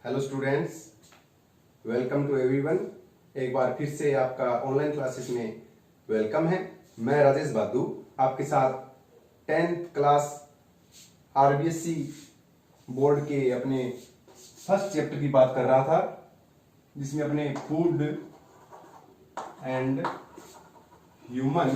Hello students, welcome to everyone. एक बार फिर से आपका ऑनलाइन क्लासेस में वेलकम है। मैं राजेश बादू आपके साथ 10th क्लास आरबीएससी बोर्ड के अपने फर्स्ट चैप्टर की बात कर रहा था, जिसमें अपने फूड एंड ह्यूमन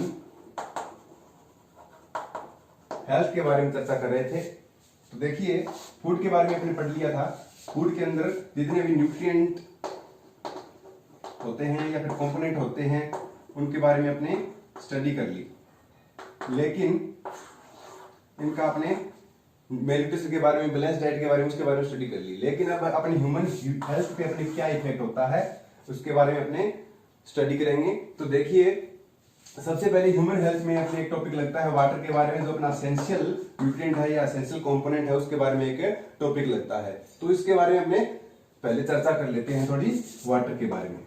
हेल्थ के बारे में चर्चा कर रहे थे। तो देखिए, फूड के बारे में अपने पढ़ लिया था। फूड के अंदर जितने भी न्यूट्रिएंट होते हैं या फिर कंपोनेंट होते हैं उनके बारे में अपने स्टडी कर ली, लेकिन इनका अपने मेलिट्यूशन के बारे में, बैलेंस डाइट के बारे में, उसके बारे में स्टडी कर ली। लेकिन अब अपने ह्यूमन हेल्थ पे अपने क्या इफेक्ट होता है उसके बारे में अपने स्टडी करेंगे। तो देखिए, सबसे पहले ह्यूमन हेल्थ में अपने एक टॉपिक लगता है वाटर के बारे में, जो अपना एसेंशियल न्यूट्रिएंट है या एसेंशियल कंपोनेंट है उसके बारे में एक टॉपिक लगता है। तो इसके बारे में अपने पहले चर्चा कर लेते हैं थोड़ी वाटर के बारे में।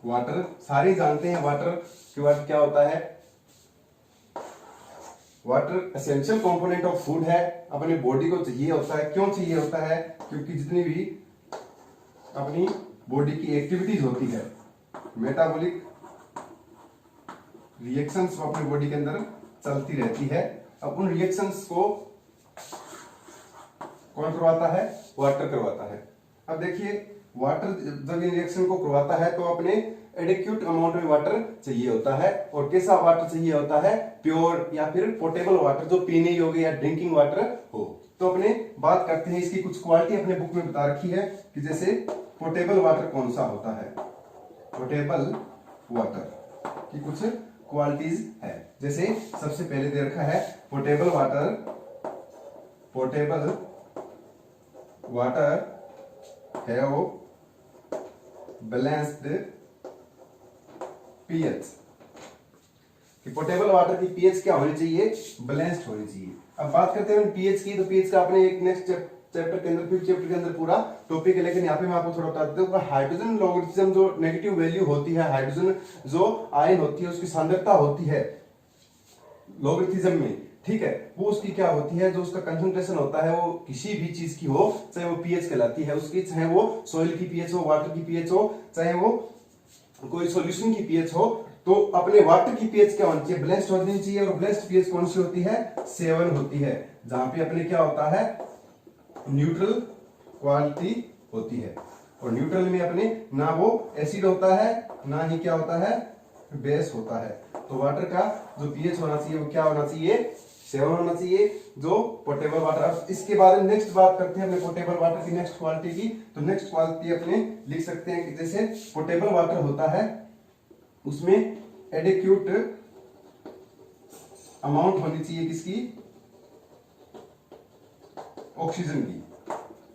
वाटर सारे जानते हैं, वाटर के बाद क्या होता है। Water essential component of food है, अपनी बॉडी को चाहिए होता है। क्यों चाहिए होता है? क्योंकि जितनी भी अपनी बॉडी की एक्टिविटीज होती है, मेटाबॉलिक रिएक्शंस अपनी बॉडी के अंदर चलती रहती है। अब उन रिएक्शंस को कौन करवाता है? वाटर करवाता है। अब देखिए, वाटर जब इन रिएक्शन को करवाता है तो अपने एडिक्यूट अमाउंट में वाटर चाहिए होता है। और कैसा वाटर चाहिए होता है? प्योर या फिर पोर्टेबल वाटर, जो पीने योग्य या ड्रिंकिंग वाटर हो। तो अपने बात करते हैं, इसकी कुछ क्वालिटी अपने बुक में बता रखी है कि जैसे पोर्टेबल वाटर कौन सा होता है। पोर्टेबल वाटर की कुछ क्वालिटीज है। जैसे सबसे पहले दे रखा है portable water have balanced pH. कि पोर्टेबल वाटर की पीएच क्या होनी चाहिए? बैलेंस्ड होनी चाहिए। अब बात करते हैं पीएच की, तो पीएच का अपने एक नेक्स्ट चैप्टर के अंदर, फिफ्थ चैप्टर के अंदर पूरा टॉपिक है। लेकिन यहाँ पे मैं आपको थोड़ा बता देता हूँ, हाइड्रोजन लॉगरिथम जो नेगेटिव वैल्यू होती है, हाइड्रोजन जो आयन होती है उसकी सांद्रता होती है लॉगरिथम में, ठीक है, वो उसकी क्या होती है, जो उसका कंसंट्रेशन होता है वो किसी भी चीज की हो, चाहे वो पीएच कहलाती है उसकी, चाहे वो सॉइल की पीएच हो, वाटर की पीएच हो, चाहे वो कोई सॉल्यूशन की पीएच हो। तो अपने वाटर की पीएच क्या होनी चाहिए? बैलेंस्ड होनी चाहिए। और बैलेंस्ड पीएच कौन सी होती है? 7 होती है, जहां पे अपने क्या होता है, न्यूट्रल क्वालिटी होती है। और न्यूट्रल में अपने ना वो एसिड होता है, ना ही क्या होता है, बेस होता है। तो वाटर का जो पीएच होना चाहिए वो क्या होना चाहिए? 7 होना चाहिए, जो पोर्टेबल वाटर। इसके बाद नेक्स्ट बात करते हैं अपने पोर्टेबल वाटर की नेक्स्ट क्वालिटी की। तो नेक्स्ट क्वालिटी अपने लिख सकते हैं कि जैसे पोर्टेबल वाटर होता है उसमें एडिक्यूट अमाउंट होनी चाहिए किसकी? ऑक्सीजन की।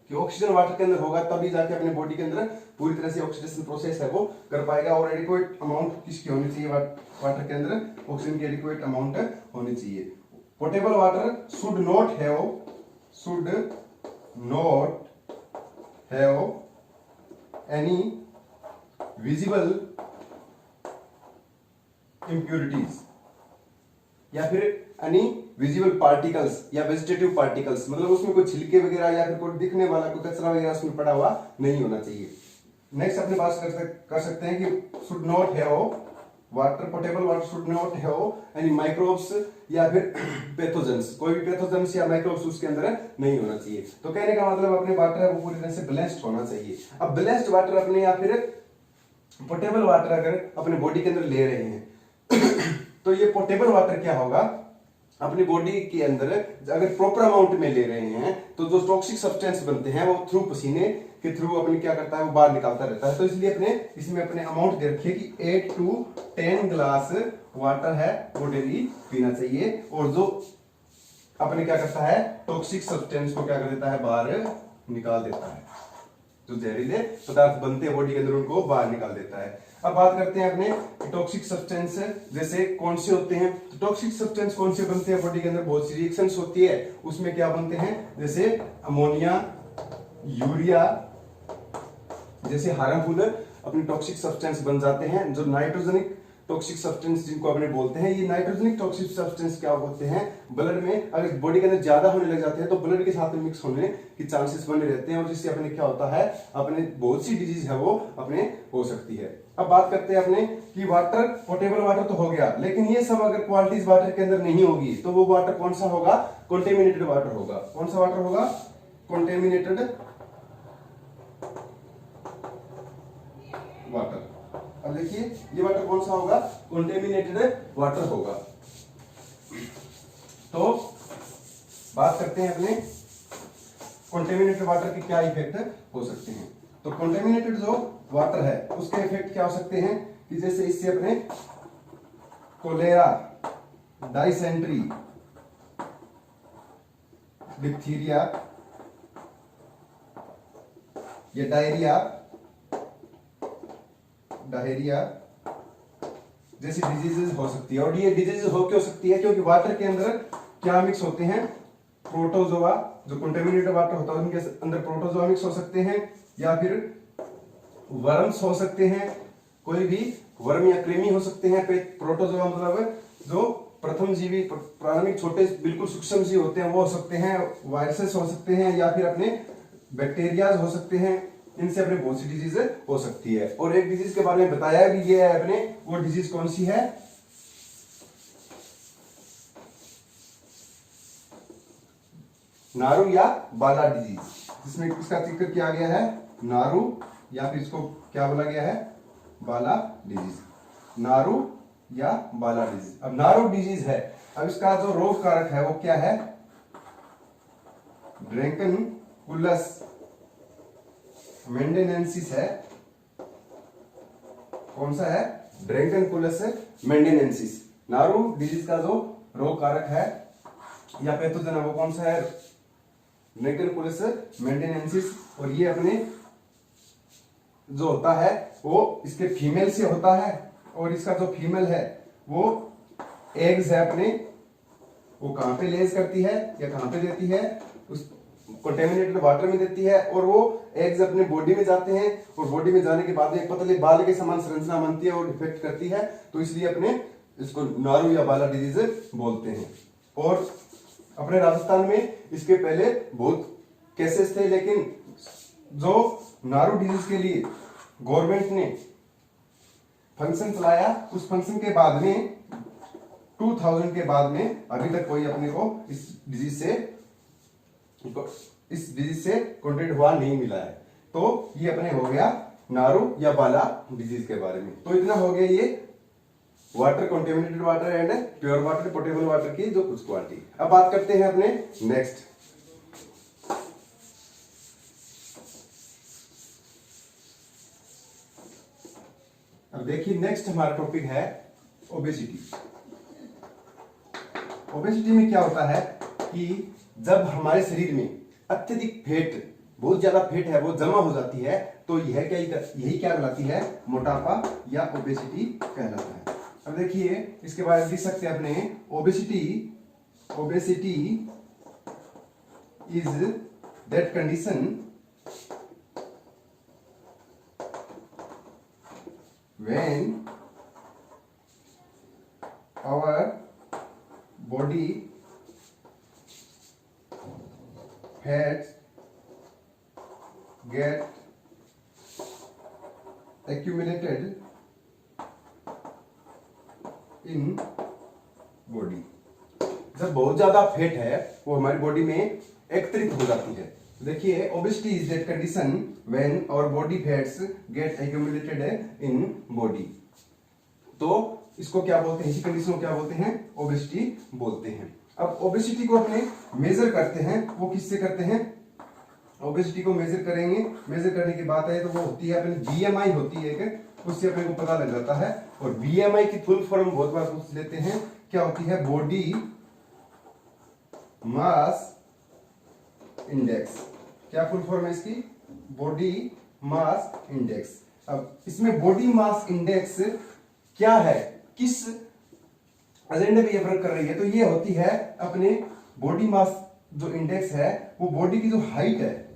कि ऑक्सीजन वाटर के अंदर होगा तभी जाके अपने बॉडी के अंदर पूरी तरह से ऑक्सीडेशन प्रोसेस है वो कर पाएगा। और एडिक्वेट अमाउंट किसकी होनी चाहिए? वाटर के अंदर ऑक्सीजन की एडिक्वेट अमाउंट होनी चाहिए। Portable water should not have any visible impurities या फिर एनी विजिबल पार्टिकल्स या वेजिटेटिव पार्टिकल्स, मतलब उसमें कोई छिलके वगैरह या फिर कोई दिखने वाला कोई कचरा वगैरह उसमें पड़ा हुआ नहीं होना चाहिए। नेक्स्ट अपने बात कर सकते हैं कि should not have water, portable water should not have any microbes या फिर पैथोजेंस, कोई भी पैथोजेंस या माइक्रोब्स उसके अंदर नहीं होना चाहिए। तो कहने का मतलब अपने वाटर है वो पूरी तरह से बैलेंस्ड होना चाहिए। अब बैलेंस्ड वाटर अपने या फिर पोर्टेबल वाटर अगर अपने बॉडी के अंदर ले रहे हैं तो ये पोर्टेबल वाटर क्या होगा, अपनी बॉडी के अंदर अगर प्रॉपर अमाउंट में ले रहे हैं तो जो टॉक्सिक सब्सटेंस बनते हैं वो थ्रू पसीने के थ्रू अपने क्या करता है, वो बाहर निकालता रहता है। तो इसलिए अपने इसमें अपने अमाउंट दे रखिए कि 8 to 10 ग्लास वाटर है वो डेली पीना चाहिए। और जो अपने क्या करता है, टॉक्सिक सब्सटेंस को क्या कर देता है, बाहर निकाल देता है। जो जहरीले पदार्थ बनते हैं बॉडी के अंदर उनको बाहर निकाल देता है। अब बात करते हैं अपने टॉक्सिक सब्सटेंस जैसे कौन से होते हैं। तो टॉक्सिक सब्सटेंस कौन से बनते हैं बॉडी के अंदर? बहुत सी रिएक्शंस होती है, उसमें क्या बनते हैं, जैसे अमोनिया, यूरिया जैसे हार्मफुल अपने टॉक्सिक सब्सटेंस बन जाते हैं। जो नाइट्रोजनिक टॉक्सिक सब्सटेंस जिनको अपने बोलते हैं। ये नाइट्रोजनिक टॉक्सिक सब्सटेंस क्या होते हैं, ब्लड में अगर बॉडी के अंदर ज्यादा होने लग जाते हैं तो ब्लड के साथ में मिक्स होने के चांसेस बने रहते हैं, और जिससे अपने क्या होता है, अपने बहुत सी डिजीज है वो अपने हो सकती है। अब बात करते हैं अपने कि वाटर, पोटेबल वाटर तो हो गया, लेकिन ये सब अगर क्वालिटीज वाटर के अंदर नहीं होगी तो वो वाटर कौन सा होगा, कॉन्टेमिनेटेड वाटर होगा। कौन सा वाटर होगा, कॉन्टेमिनेटेड वाटर। अब देखिए ये वाटर कौन सा होगा, कॉन्टेमिनेटेड वाटर होगा। तो बात करते हैं अपने कॉन्टेमिनेटेड वाटर के क्या इफेक्ट हो सकते हैं। तो कॉन्टेमिनेटेड जो वाटर है उसके इफेक्ट क्या हो सकते हैं कि जैसे इससे अपने कोलेरा, डाइसेंट्री, डिप्थीरिया या डायरिया जैसी डिजीजेस हो सकती है। और ये डिजीजेस हो क्यों सकती है, क्योंकि वाटर के अंदर क्या मिक्स होते हैं, प्रोटोजोआ, जो कंटेमिनेटेड वाटर होता है उनके अंदर प्रोटोजोआ मिक्स हो सकते हैं, या फिर वर्म्स हो सकते हैं, कोई भी वर्म या कृमि हो सकते हैं। प्रोटोजोआ मतलब जो प्रथम जीवी, प्रारंभिक छोटे बिल्कुल सूक्ष्म जीव होते हैं वो हो सकते हैं, वायरसेस हो सकते हैं, या फिर अपने बैक्टीरियाज हो सकते हैं। इनसे अपने बहुत सी डिजीज हो सकती है। और एक डिजीज के बारे में बताया भी ये है अपने, वो डिजीज कौन सी है, नारू या बाला डिजीज, जिसमें इसका जिक्र किया गया है नारू, या फिर इसको क्या बोला गया है, बाला डिजीज। नारू या बाला डिजीज। अब नारू डिजीज है, अब इसका जो रोग कारक है वो क्या है, ड्रैंकनकुलस मेंडेनेंसिस है। कौन सा है, ड्रैंकनकुलस मेंडेनेंसिस। नारू डिजीज का जो रोग कारक है या पैथोजन है वो कौन सा है, ड्रैंकनकुलस मेंडेनेंसिस। और ये अपने जो होता है वो इसके फीमेल से होता है, और इसका जो फीमेल है वो एग्स है अपने, वो कहां पे लेज करती है या कहां पे देती है, उस कंटेमिनेटेड वाटर में देती है, और वो एग्स अपने बॉडी में जाते हैं, और बॉडी में जाने के बाद एक पतले बाल के समान संरचना बनती है और इफेक्ट करती है। तो इसलिए अपने इसको नारू या बाला डिजीज बोलते हैं। और अपने राजस्थान में इसके पहले बहुत केसेस थे, लेकिन जो नारू डिजीज के लिए गवर्नमेंट ने फंक्शन चलाया, उस फंक्शन के बाद में 2000 के बाद में अभी तक कोई अपने को इस डिजीज से कॉन्टेक्ट हुआ नहीं मिला है। तो ये अपने हो गया नारू या बाला डिजीज के बारे में। तो इतना हो गया ये water, contaminated water and pure water, potable water की जो कुछ क्वालिटी। अब बात करते हैं अपने नेक्स्ट। अब देखिए नेक्स्ट हमारा टॉपिक है ओबेसिटी। ओबेसिटी में क्या होता है कि जब हमारे शरीर में अत्यधिक फैट, बहुत ज्यादा फैट है वो जमा हो जाती है, तो यही क्या कहलाती है, मोटापा या ओबेसिटी कहलाता है। अब देखिए इसके बारे में लिख सकते हैं अपने, obesity is that condition when our body fats get accumulated in body। जब बहुत ज्यादा फैट है वो हमारी बॉडी में एकत्रित हो जाती है। देखिए obesity is that condition when our body fats get accumulated in body. तो इसको क्या बोलते हैं, इसी कंडीशन को क्या बोलते हैं, ओबेसिटी बोलते हैं। अब ओबेसिटी को अपने मेजर करते हैं, वो किससे करते हैं, ओबेसिटी को मेजर करेंगे। मेजर करने की बात है तो वो होती है अपने बीएमआई होती है एक, उससे अपने को पता लग जाता है। और बीएमआई की फुल फॉर्म बहुत बार पूछ लेते हैं, क्या होती है, बॉडी मास इंडेक्स। क्या फुल फॉर्म है इसकी, बॉडी मास इंडेक्स। अब इसमें बॉडी मास इंडेक्स क्या है, किस एजेंडे पे ये वर्क कर रही है, तो ये होती है अपने बॉडी मास जो इंडेक्स है वो बॉडी की जो हाइट है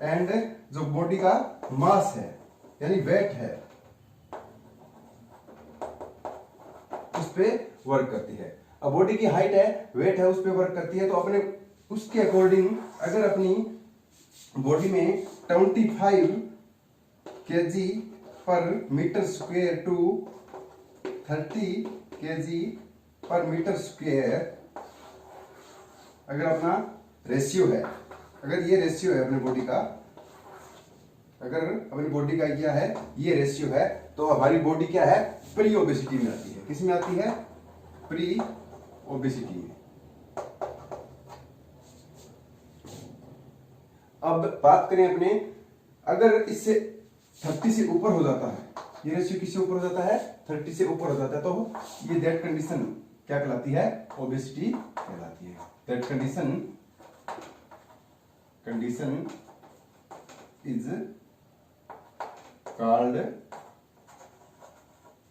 एंड जो बॉडी का मास है यानी वेट है, पे वर्क करती है। अब बॉडी की हाइट है, वेट है, उस पे वर्क करती है। तो अपने उसके अकॉर्डिंग अगर अपनी बॉडी में 25 kg पर मीटर स्क्वायर टू 30 kg पर मीटर स्क्वायर अगर अपना रेशियो है, अगर ये रेशियो है अपनी बॉडी का, अगर अपनी बॉडी का क्या है, ये रेशियो है, तो हमारी बॉडी क्या है, प्री ओबेसिटी में आती है। किस में आती है? प्री ओबेसिटी में। अब बात करें अपने, अगर इससे 30 से ऊपर हो जाता है, ये रेशियो किससे ऊपर हो जाता है? 30 से ऊपर हो जाता है, तो ये दैट कंडीशन क्या कहलाती है? ओबेसिटी कहलाती है। That condition is called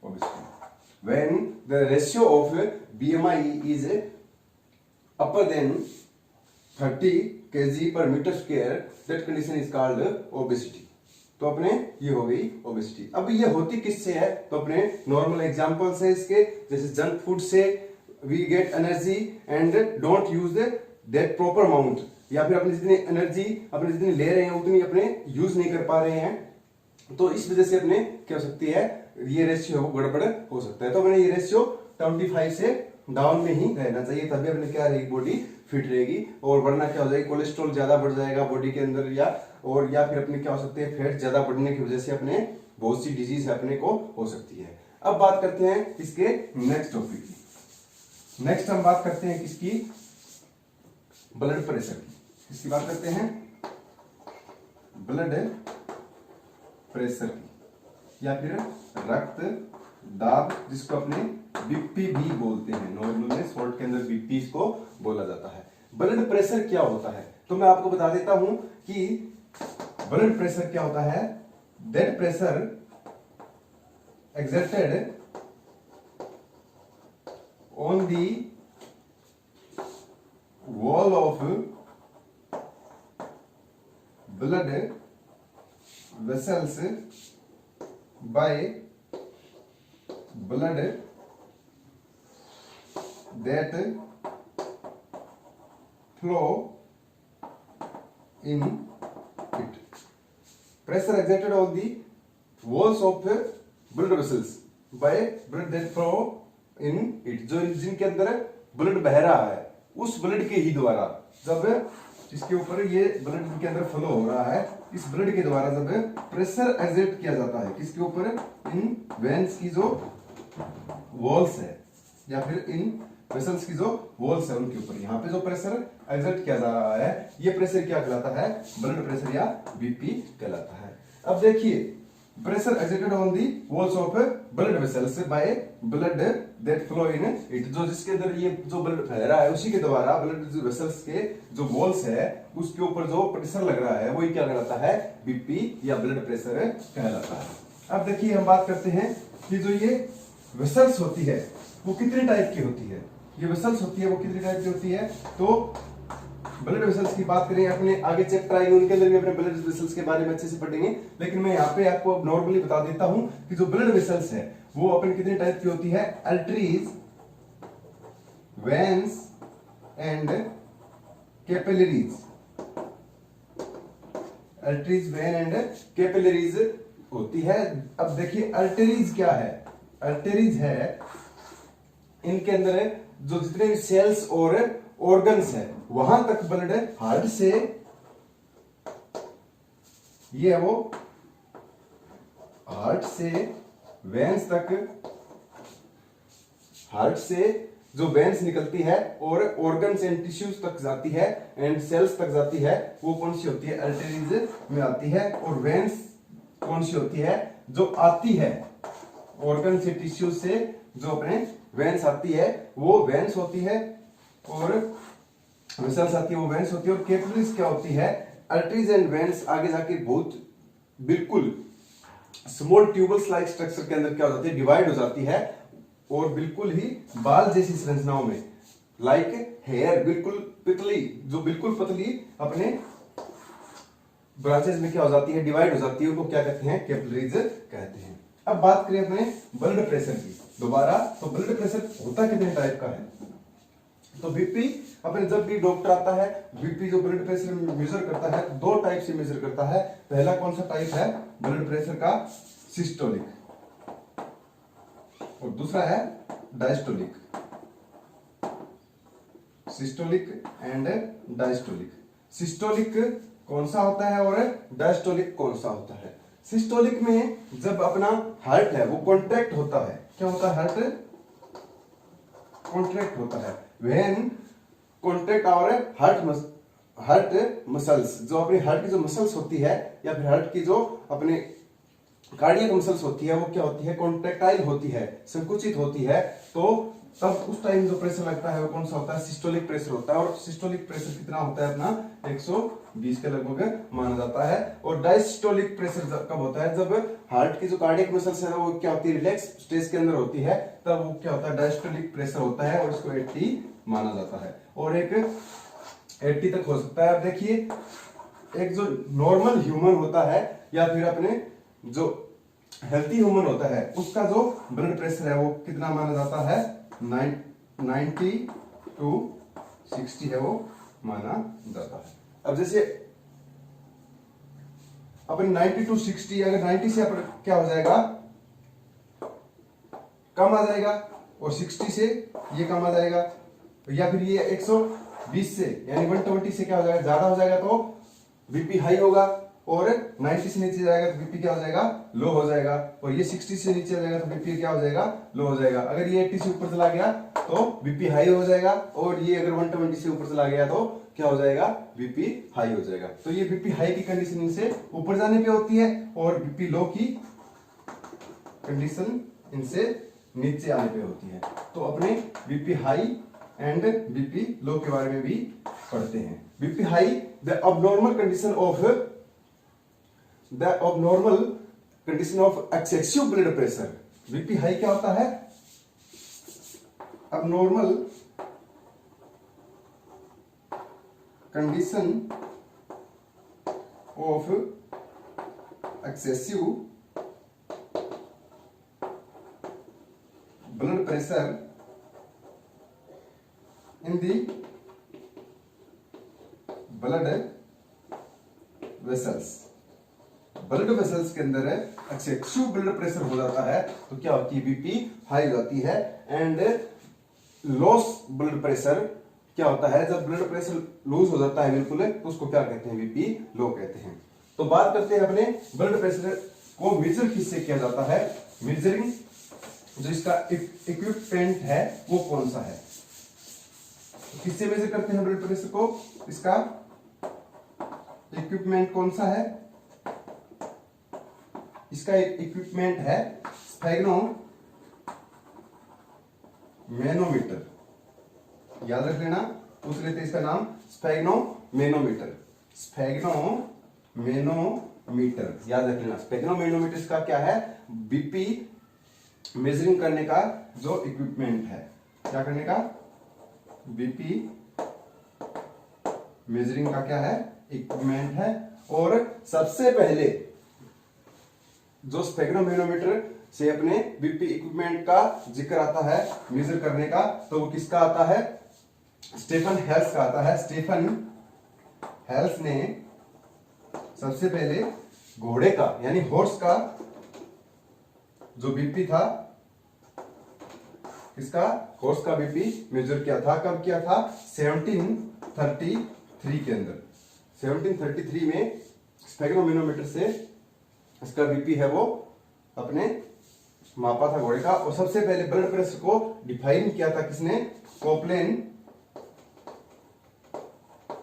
obesity. When the ratio of BMI is upper than 30 kg per meter square, that condition is called obesity. तो अपने ये हो गई ओबेसिटी। अब ये होती किससे है? तो अपने नॉर्मल एग्जांपल्स है इसके, जैसे जंक फूड से we get energy and don't use that proper amount, या फिर अपनी जितनी एनर्जी अपने जितनी ले रहे हैं उतनी अपने यूज नहीं कर पा रहे हैं, तो इस वजह से अपने क्या हो सकती है, ये रेशियो गड़बड़ हो सकता है। तो अपने ये रेशियो 25 से डाउन में ही रहना चाहिए, तभी अपने क्या रहेगी, बॉडी फिट रहेगी। और वरना क्या हो जाएगी, कोलेस्ट्रॉल ज्यादा बढ़ जाएगा बॉडी के अंदर, या फिर अपने क्या हो सकते हैं, फैट ज्यादा बढ़ने की वजह से अपने बहुत सी डिजीज अपने को हो सकती है। अब बात करते हैं इसके नेक्स्ट टॉपिक की। नेक्स्ट हम बात करते हैं किसकी? ब्लड प्रेशर की। इसकी बात करते हैं ब्लड प्रेशर की, या फिर रक्त दाब, जिसको अपने बीपी भी बोलते हैं। नॉर्मल में शॉर्ट के अंदर बीपी इसको बोला जाता है। ब्लड प्रेशर क्या होता है? तो मैं आपको बता देता हूं कि ब्लड प्रेशर क्या होता है। That pressure exerted on the wall of blood vessels by blood that flow in it. Pressure exerted on the walls of blood vessels by blood that flow in it. जो जिनके अंदर blood बह रहा है उस ब्लड के ही द्वारा, जब जिसके ऊपर ये ब्लड के अंदर फ्लो हो रहा है, इस ब्लड के द्वारा जब प्रेशर एक्सर्ट किया जाता है, किसके ऊपर? इन वेन्स की जो वॉल्स है, या फिर इन वेसल्स की जो वॉल्स है उनके ऊपर, यहाँ पे जो प्रेशर एक्सर्ट किया जा रहा है, ये प्रेशर क्या कहलाता है? ब्लड प्रेशर या बीपी कहलाता है। अब देखिए, pressure exerted on the walls of blood vessels by blood that flow in it, जो जिसके अंदर ये जो ब्लड बह रहा है उसी के द्वारा ब्लड वेसल्स के जो वॉल्स है उसके ऊपर जो प्रेशर लग रहा है वही क्या कहलाता है? बीपी या ब्लड प्रेशर कहलाता है। अब देखिए, हम बात करते हैं कि जो ये वेसल्स होती है वो कितने टाइप की होती है। ये वेसल्स होती है वो कितने टाइप की होती है? तो ब्लड वेसल्स की बात करें, अपने आगे चैप्टर आएंगे उनके अंदर भी अपने ब्लड वेसल्स के बारे में अच्छे से पढ़ेंगे, लेकिन मैं यहाँ पे आपको नॉर्मली बता देता हूं कि जो ब्लड वेसल्स है वो अपन कितने टाइप की होती है। Arteries, veins and capillaries. Arteries, when and capillaries होती है। अब देखिए, आर्टरीज क्या है? आर्टरीज है इनके अंदर जो जितने सेल्स और ऑर्गन्स है वहां तक ब्लड हार्ट से, ये है वो हार्ट से वेन्स तक, हार्ट से जो वेन्स निकलती है और ऑर्गन्स एंड टिश्यूज तक जाती है एंड सेल्स तक जाती है, वो कौन सी होती है? आर्टरीज में आती है। और वेन्स कौन सी होती है? जो आती है ऑर्गन से, टिश्यूज से, जो अपने वेन्स आती है वो वेन्स होती है, और वेसल्स आती है वो वेन्स होती है। और कैपिलरीज क्या होती है? आर्टरीज एंड वेन्स आगे जाके बहुत बिल्कुल स्मॉल ट्यूबल्स लाइक स्ट्रक्चर के अंदर क्या हो जाती है? डिवाइड हो जाती है, और बिल्कुल ही बाल जैसी संरचनाओं में, लाइक हेयर, बिल्कुल पतली, जो बिल्कुल पतली अपने ब्रांचेस में क्या हो जाती है? डिवाइड हो जाती है। उनको क्या कहते हैं? कैपिलरीज कहते हैं। अब बात करें अपने ब्लड प्रेशर की। दोबारा, तो ब्लड प्रेशर होता कितने टाइप का है? तो बीपी अपने जब भी डॉक्टर आता है, बीपी जो ब्लड प्रेशर मेजर करता है, दो टाइप से मेजर करता है। पहला कौन सा टाइप है ब्लड प्रेशर का? सिस्टोलिक, और दूसरा है diastolic. Systolic and diastolic. Systolic कौन सा होता है और डायस्टोलिक कौन सा होता है? सिस्टोलिक में जब अपना हार्ट है वो कॉन्ट्रैक्ट होता है, क्या होता है? हार्ट कॉन्ट्रैक्ट होता है। व्हेन कॉन्ट्रैक्ट और हार्ट मसल्स, जो अपनी हार्ट की जो मसल्स होती है या फिर हार्ट की जो अपने कार्डियक मसल्स होती है, वो क्या होती है? कॉन्ट्रैक्टाइल होती है, संकुचित होती है। तो तब उस टाइम जो प्रेशर लगता है वो कौन सा होता है? सिस्टोलिक प्रेशर होता है। और सिस्टोलिक प्रेशर कितना होता है? अपना 120 के लगभग माना जाता है। और डायस्टोलिक प्रेशर कब होता है? जब हार्ट की जो कार्डियक मसल्स है वो क्या होती है? रिलैक्स स्टेज के अंदर होती है, तब वो क्या होता है? डायस्टोलिक प्रेशर होता है, और इसको 80 माना जाता है। और एक 80 तक हो सकता है। अब देखिए, एक जो नॉर्मल ह्यूमन होता है या फिर अपने जो हेल्थी ह्यूमन होता है, उसका जो ब्लड प्रेशर है वो कितना माना जाता है? 90 to 60 है वो माना जाता है। अब जैसे अपन 90 to 60, अगर 90 से अपन क्या हो जाएगा? कम आ जाएगा, और 60 से ये कम आ जाएगा, या फिर ये 120 से यानी 120 से क्या हो जाएगा? ज्यादा हो जाएगा तो बीपी हाई होगा, और 90 से नीचे जाएगा तो बीपी क्या हो जाएगा? लो हो जाएगा। और ये 60 से नीचे आ जाएगा तो बीपी क्या हो जाएगा? लो हो जाएगा। अगर ये 80 से ऊपर चला गया तो बीपी हाई हो जाएगा, और ये अगर 120 से ऊपर चला गया तो क्या हो जाएगा? बीपी हाई हो जाएगा। तो ये बीपी हाई की कंडीशन इनसे ऊपर जाने पे होती है, और बीपी लो की कंडीशन इनसे नीचे आने पे होती है। तो अपने BP high and BP low के बारे में भी पढ़ते हैं। BP high, the abnormal condition of excessive blood pressure। BP high क्या होता है? abnormal condition of excessive blood pressure in the blood vessels। Blood vessels के अंदर एक्सेसिव ब्लड प्रेशर हो जाता है तो क्या होती है? बीपी हाई हो जाती है। एंड लॉस ब्लड प्रेशर क्या होता है? जब ब्लड प्रेशर लूज हो जाता है बिल्कुल, तो उसको क्या कहते हैं? बीपी लो कहते हैं। तो बात करते हैं अपने ब्लड प्रेशर को मेजर किससे किया जाता है? मेजरिंग जो इसका इक्विपमेंट है वो कौन सा है? किससे मेजर करते हैं ब्लड प्रेशर को? इसका इक्विपमेंट कौन सा है? इसका इक्विपमेंट है स्फेग्नोमेनोमीटर। याद रख लेना, पूछ लेते इसका नाम स्फेग्नोमेनोमीटर। स्फेग्नोमेनोमीटर याद रख लेना। स्फेग्नोमेनोमीटर का क्या है? बीपी मेजरिंग करने का जो इक्विपमेंट है। क्या करने का? बीपी मेजरिंग का क्या है? इक्विपमेंट है। और सबसे पहले जो स्फेग्नोमेनोमीटर से अपने बीपी इक्विपमेंट का जिक्र आता है मेजर करने का, तो वो किसका आता है? स्टीफन हेल्स का आता है। स्टीफन हेल्स ने सबसे पहले घोड़े का यानी हॉर्स का जो बीपी था, किसका? हॉर्स का बीपी मेजर किया था। कब किया था? 1733 के अंदर। 1733 में स्फेग्नोमेनोमीटर से इसका बीपी है वो अपने मापा था घोड़े का। और सबसे पहले ब्लड प्रेशर को डिफाइन किया था किसने? कोपलेन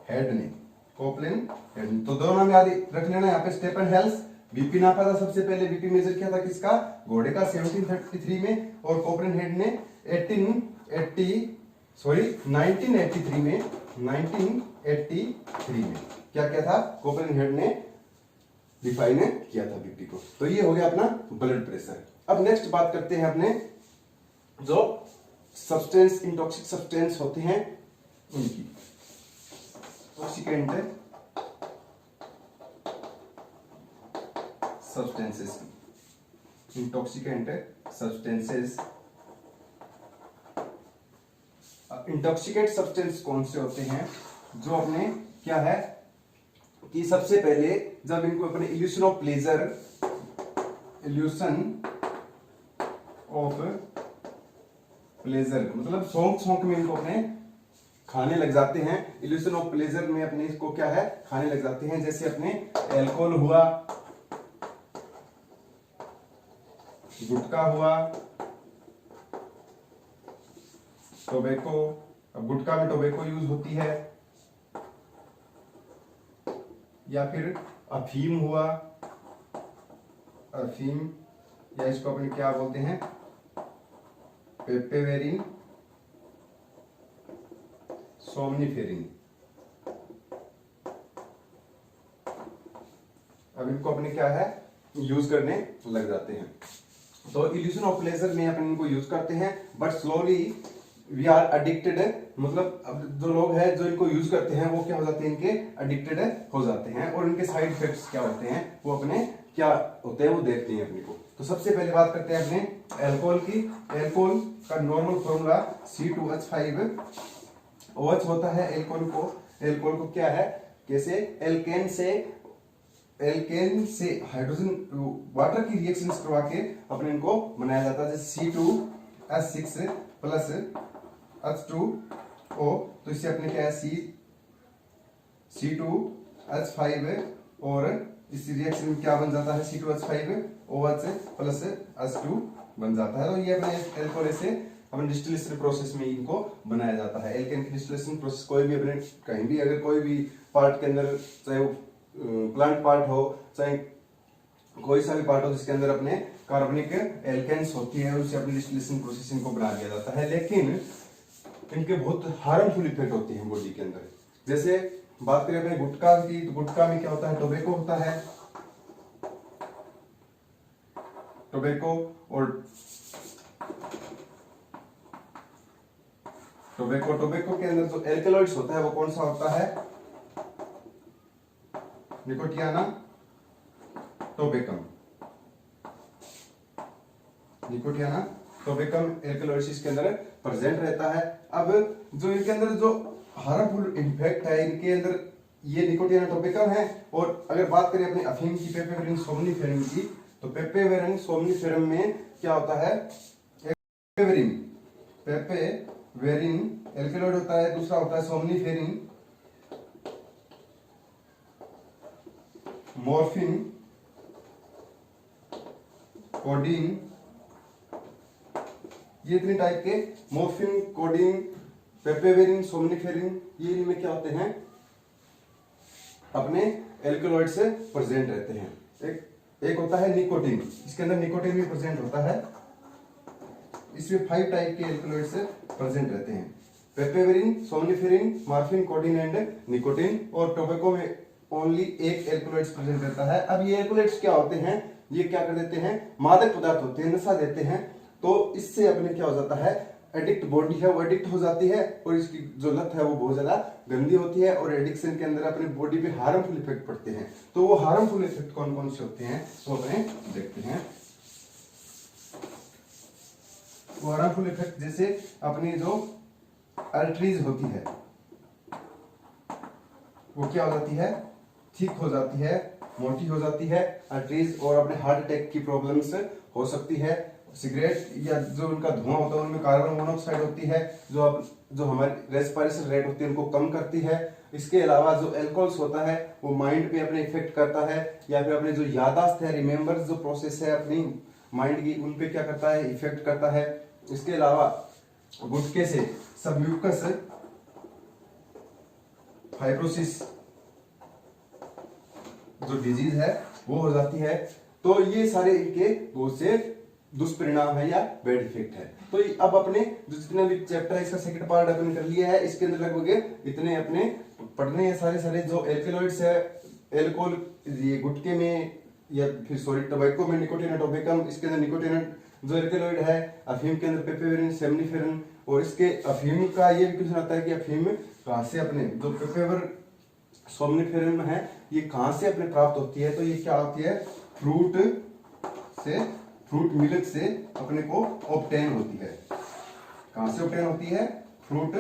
हेड ने। कोपलेन हेड। तो दोनों नाम याद रख लेना यहाँ पे। स्टीफन हेल्स बीपी नापा था सबसे पहले, बीपी मेजर किया था किसका? घोड़े का 1733 में। और कोपलेन हेड ने 1983 में क्या किया था? कोपलेन हेड ने डिफाइन किया था बीपी को। तो ये हो गया अपना ब्लड प्रेशर। अब नेक्स्ट बात करते हैं अपने जो सब्सटेंस, इंटॉक्सिक सब्सटेंस होते हैं उनकी। Toxicant substances, intoxicant substances intoxicate substance कौन से होते हैं, जो अपने क्या है कि सबसे पहले जब इनको अपने evolution of pleasure, evolution of pleasure मतलब शौक शौक में इनको अपने खाने लग जाते हैं, इल्यूशन ऑफ प्लेजर में अपने इसको क्या है खाने लग जाते हैं। जैसे अपने अल्कोहल हुआ, गुटखा हुआ, टोबैको, अब गुटखा में टोबैको यूज होती है, या फिर अफीम हुआ, अफीम, या इसको अपन क्या बोलते हैं पेपेवेरिन, सोमनिफेरिन। अब इनको अपने क्या है यूज करने लग जाते हैं। तो इल्यूशन ऑफ प्लेजर में अपन इनको यूज करते हैं, but slowly we are addicted, मतलब अब जो लोग हैं जो इनको यूज करते हैं वो क्या हो जाते हैं, इनके एडिक्टेड हो जाते हैं, और इनके साइड इफेक्ट्स क्या होते हैं वो अपने क्या होते हैं वो देखते हैं अपने को। तो सबसे पहले बात करते हैं अपने अल्कोहल की। अल्कोहल का नॉर्मल फॉर्मूला C2H5OH होता है। अल्कोहल को क्या है, कैसे एल्केन से हाइड्रोजन वाटर की रिएक्शन करवा के अपने इनको बनाया जाता है, जैसे C2H6 प्लस H2O। तो इससे अपने क्या है C2H5 और इस रिएक्शन में क्या बन जाता है C2H5OH प्लस H2 बन जाता है। तो ये अपने अल्कोहल से अपने डिस्टिलेशन प्रोसेस में इनको बनाया जाता है। एल्केन की डिस्टिलेशन प्रोसेस कोई भी अपने कहीं भी अगर कोई भी पार्ट के अंदर, चाहे वो प्लांट पार्ट हो चाहे कोई सा भी पार्ट हो जिसके अंदर अपने कार्बनिक एल्केन्स होती है, उससे अपने डिस्टिलेशन प्रोसेस इनको बना दिया जाता है। लेकिन इनके बहुत हार्मफुल इफेक्ट होते हैं बॉडी के अंदर। जैसे बात करें अपने गुटखा की, तो गुटखा में क्या होता है, टोबैको होता है, टोबैको, और टोबैको के अंदर जो एल्कलॉइड्स होता है वो कौन सा होता है, Nicotiana tabacum, Nicotiana tabacum alkaloids इसके अंदर प्रेजेंट रहता है। अब जो इनके अंदर जो हार्मफुल इफेक्ट है इनके अंदर ये निकोटियाना टोबैकम है। और अगर बात करें अपने अफीम की, पेपेवेरिन सोमनिफेरम की, तो पेपेवेरिन सोमनिफेरम में क्या होता है, पेपेवेरिन एल्कलॉइड होता है, दूसरा होता है सोमनिफेरिन, मॉर्फिन, कोडीन, ये इतने टाइप के मॉर्फिन, कोडीन, पेपेवेरिन, सोमनिफेरिन, ये इनमें क्या होते हैं अपने एल्कलॉइड से प्रेजेंट रहते हैं। एक होता है निकोटीन, इसके अंदर निकोटीन भी प्रेजेंट होता है। इसमें 5 टाइप के एल्कलॉइड से प्रेजेंट रहते हैं, पेपेवेरिन, सोमनिफेरिन, मॉर्फिन, कोडीन एंड निकोटीन। और टोबैको में ओनली एक एल्कलॉइड्स प्रेजेंट रहता है। अब ये एल्कलॉइड्स क्या होते हैं, ये क्या कर देते हैं, मादक पदार्थ होते हैं, नशा देते हैं। तो इससे अपने क्या हो जाता है, एडिक्ट बॉडी है वो एडिक्ट हो जाती है, और इसकी जो लत है वो बहुत ज्यादा गंदी होती है, और एडिक्शन के अंदर अपनी बॉडी पे हार्मफुल इफेक्ट पड़ते हैं। तो वो हार्मफुल इफेक्ट कौन कौन से होते हैं वो अपने देखते हैं। वो हार्मफुल इफेक्ट जैसे अपनी जो आर्टरीज होती है वो क्या हो जाती है, थिक हो जाती है, मोटी हो जाती है आर्टरीज, और अपने हार्ट अटैक की प्रॉब्लम्स हो सकती है। सिगरेट या जो उनका धुआं होता है उनमें कार्बन मोनोऑक्साइड होती है, जो हमारी रेस्पिरेशन रेट होती है उनको कम करती है। इसके अलावा जो एल्कोहल्स होता है वो माइंड पे अपने इफेक्ट करता है, या फिर अपने जो याददाश्त है, रिमेम्बर जो प्रोसेस है अपनी माइंड की, उन पे क्या करता है, इफेक्ट करता है। इसके अलावा गुटखे से सबम्यूकस फाइब्रोसिस जो डिजीज है वो हो जाती है। तो ये सारे इनके बहुत से दुष्परिणाम है या बैड इफेक्ट है। तो अब अपने जो जितने भी चैप्टर है इसका सेकंड पार्ट अपन कर लिया है, इसके अंदर लगभग इतने अपने पढ़ने हैं सारे जो एल्कलॉइड्स है, एल्कोहल ये गुटके में या फिर सॉरी टोबैको में निकोटियाना टोबैकम, इसके अंदर निकोटियाना जो एल्कलॉइड है, अफीम के अंदर पेपेवेरिन, सोमनिफेरिन। और इसके अफीम का ये भी क्वेश्चन आता है कि अफीम कहां से अपने जो पेपेवर सोमनिफेरिन है ये कहां से अपने प्राप्त होती है, तो ये क्या होती है, फ्रूट मिल्क से अपने को ऑब्टेन होती है। कहां से ऑब्टेन होती है, फ्रूट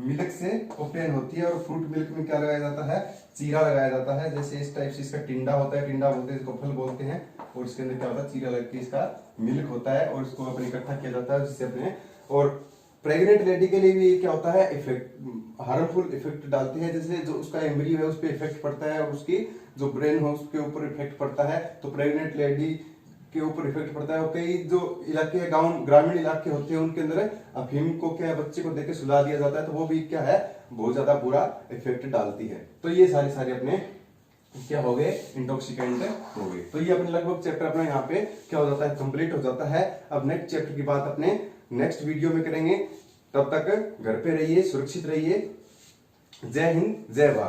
मिल्क से ओपन होती है। और फ्रूट मिल्क में क्या लगाया जाता है, चीरा लगाया जाता है। जैसे इस टाइप से इसका टिंडा होता है, टिंडा बोलते हैं, इसको फल बोलते हैं। और इसके अंदर क्या होता है, चीरा लग के इसका मिल्क होता है और इसको अपने इकट्ठा किया जाता है जिससे अपने। और प्रेग्नेंट लेडी के लिए भी क्या होता है, इफेक्ट, हार्मफुल इफेक्ट डालती है। जैसे जो उसका एम्ब्रियो है उस पर इफेक्ट पड़ता है और उसकी जो ब्रेन हो उसके ऊपर इफेक्ट पड़ता है। तो प्रेग्नेंट लेडी के ऊपर इफेक्ट पड़ता है। और कई जो इलाके गांव ग्रामीण इलाके होते हैं उनके अंदर अफीम को क्या बच्चे को देके सुला दिया जाता है, तो वो भी क्या है, बहुत ज्यादा बुरा इफेक्ट डालती है। तो ये सारे अपने क्या हो गए, इंटॉक्सिकेंट हो गए। तो ये अपने लगभग चैप्टर अपना यहाँ पे क्या हो जाता है, कंप्लीट हो जाता है। अब नेक्स्ट चैप्टर की बात अपने नेक्स्ट वीडियो में करेंगे। तब तक घर पे रहिए, सुरक्षित रहिए। जय हिंद, जय भारत।